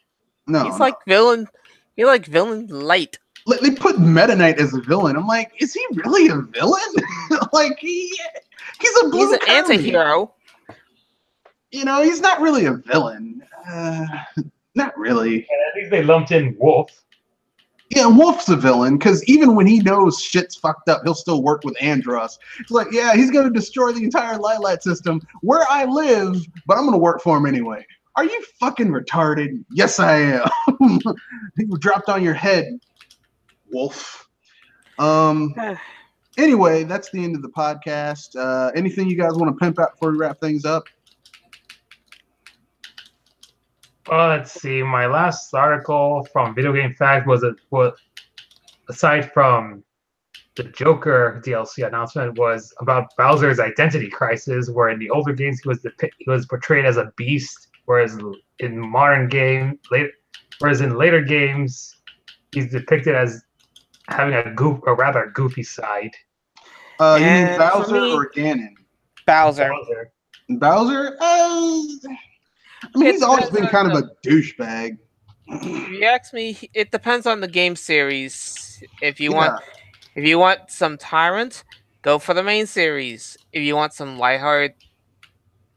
No, he's like villain. He's like villain light. They put Meta Knight as a villain. I'm like, is he really a villain? Like he's a blue. He's an anti-hero. You know, he's not really a villain. Not really. And at least they lumped in Wolf. Yeah, Wolf's a villain because even when he knows shit's fucked up, he'll still work with Andros. It's like, yeah, he's going to destroy the entire Lilat system where I live, but I'm going to work for him anyway. Are you fucking retarded? Yes, I am. He dropped on your head, Wolf. Anyway, that's the end of the podcast. Anything you guys want to pimp out before we wrap things up? Let's see. My last article from Video Game Fact was aside from the Joker DLC announcement, was about Bowser's identity crisis, where in the older games he was portrayed as a beast, whereas in later games he's depicted as having a rather goofy side. You mean Bowser or Ganon? Bowser. Bowser? I mean, he's always been kind of a douchebag. If you ask me, it depends on the game series. If you want some tyrant, go for the main series. If you want some lighthearted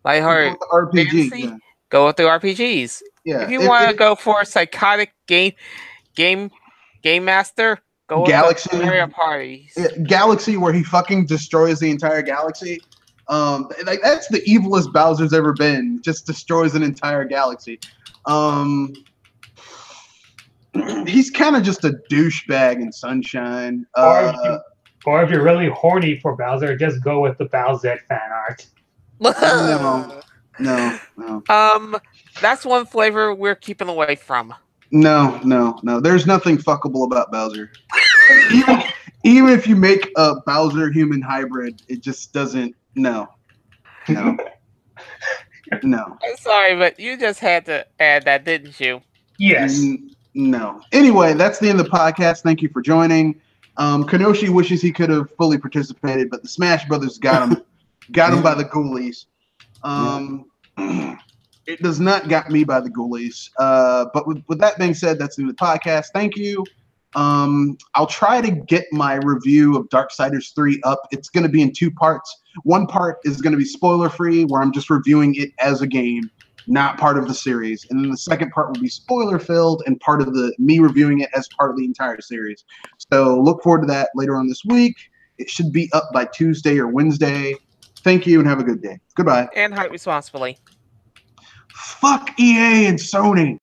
RPG, fantasy, go with the RPGs. Yeah. If you want to go for a psychotic game master, go with Galaxy the Mario parties. Yeah, Galaxy, where he fucking destroys the entire galaxy. Like that's the evilest Bowser's ever been. Just destroys an entire galaxy. He's kind of just a douchebag in Sunshine. Or if you're really horny for Bowser, just go with the Bowser fan art. No. That's one flavor we're keeping away from. No. There's nothing fuckable about Bowser. Even if you make a Bowser human hybrid, it just doesn't. No. I'm sorry, but you just had to add that, didn't you? Yes. No. Anyway, that's the end of the podcast. Thank you for joining. Kenoshi wishes he could have fully participated, but the Smash Brothers got him. Got him by the ghoulies. It does not got me by the ghoulies. But with that being said, that's the end of the podcast. Thank you. I'll try to get my review of Darksiders 3 up. It's going to be in 2 parts. One part is going to be spoiler-free, where I'm just reviewing it as a game, not part of the series. And then the second part will be spoiler-filled and part of me reviewing it as part of the entire series. So look forward to that later on this week. It should be up by Tuesday or Wednesday. Thank you and have a good day. Goodbye. And hype responsibly. Fuck EA and Sony.